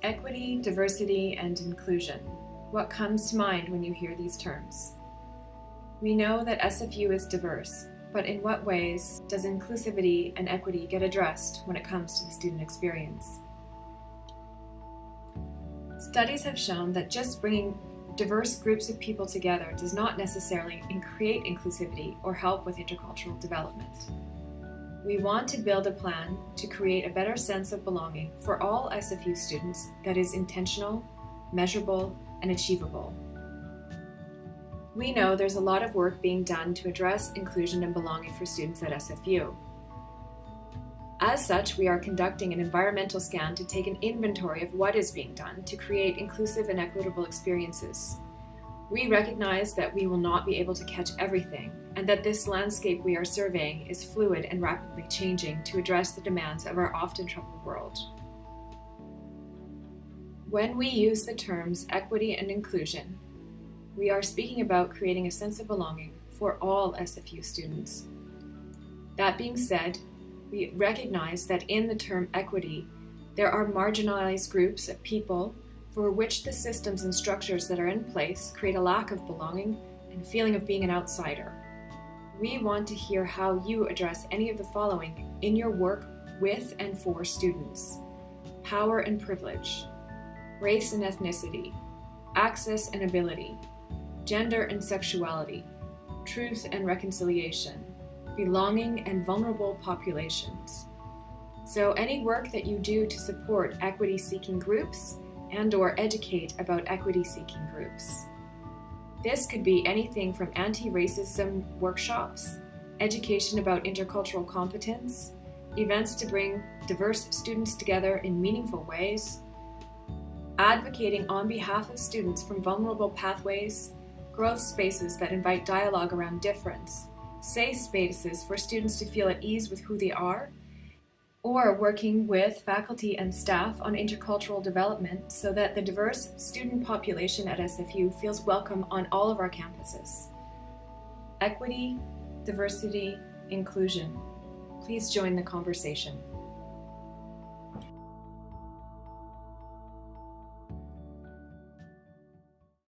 Equity, diversity, and inclusion. What comes to mind when you hear these terms? We know that SFU is diverse, but in what ways does inclusivity and equity get addressed when it comes to the student experience? Studies have shown that just bringing diverse groups of people together does not necessarily create inclusivity or help with intercultural development. We want to build a plan to create a better sense of belonging for all SFU students that is intentional, measurable, and achievable. We know there's a lot of work being done to address inclusion and belonging for students at SFU. As such, we are conducting an environmental scan to take an inventory of what is being done to create inclusive and equitable experiences. We recognize that we will not be able to catch everything, and that this landscape we are surveying is fluid and rapidly changing to address the demands of our often troubled world. When we use the terms equity and inclusion, we are speaking about creating a sense of belonging for all SFU students. That being said, we recognize that in the term equity, there are marginalized groups of people for which the systems and structures that are in place create a lack of belonging and feeling of being an outsider. We want to hear how you address any of the following in your work with and for students: power and privilege, race and ethnicity, access and ability, gender and sexuality, truth and reconciliation, belonging and vulnerable populations. So any work that you do to support equity-seeking groups and/or educate about equity-seeking groups. This could be anything from anti-racism workshops, education about intercultural competence, events to bring diverse students together in meaningful ways, advocating on behalf of students from vulnerable pathways, growth spaces that invite dialogue around difference, safe spaces for students to feel at ease with who they are, or working with faculty and staff on intercultural development so that the diverse student population at SFU feels welcome on all of our campuses. Equity, diversity, inclusion. Please join the conversation.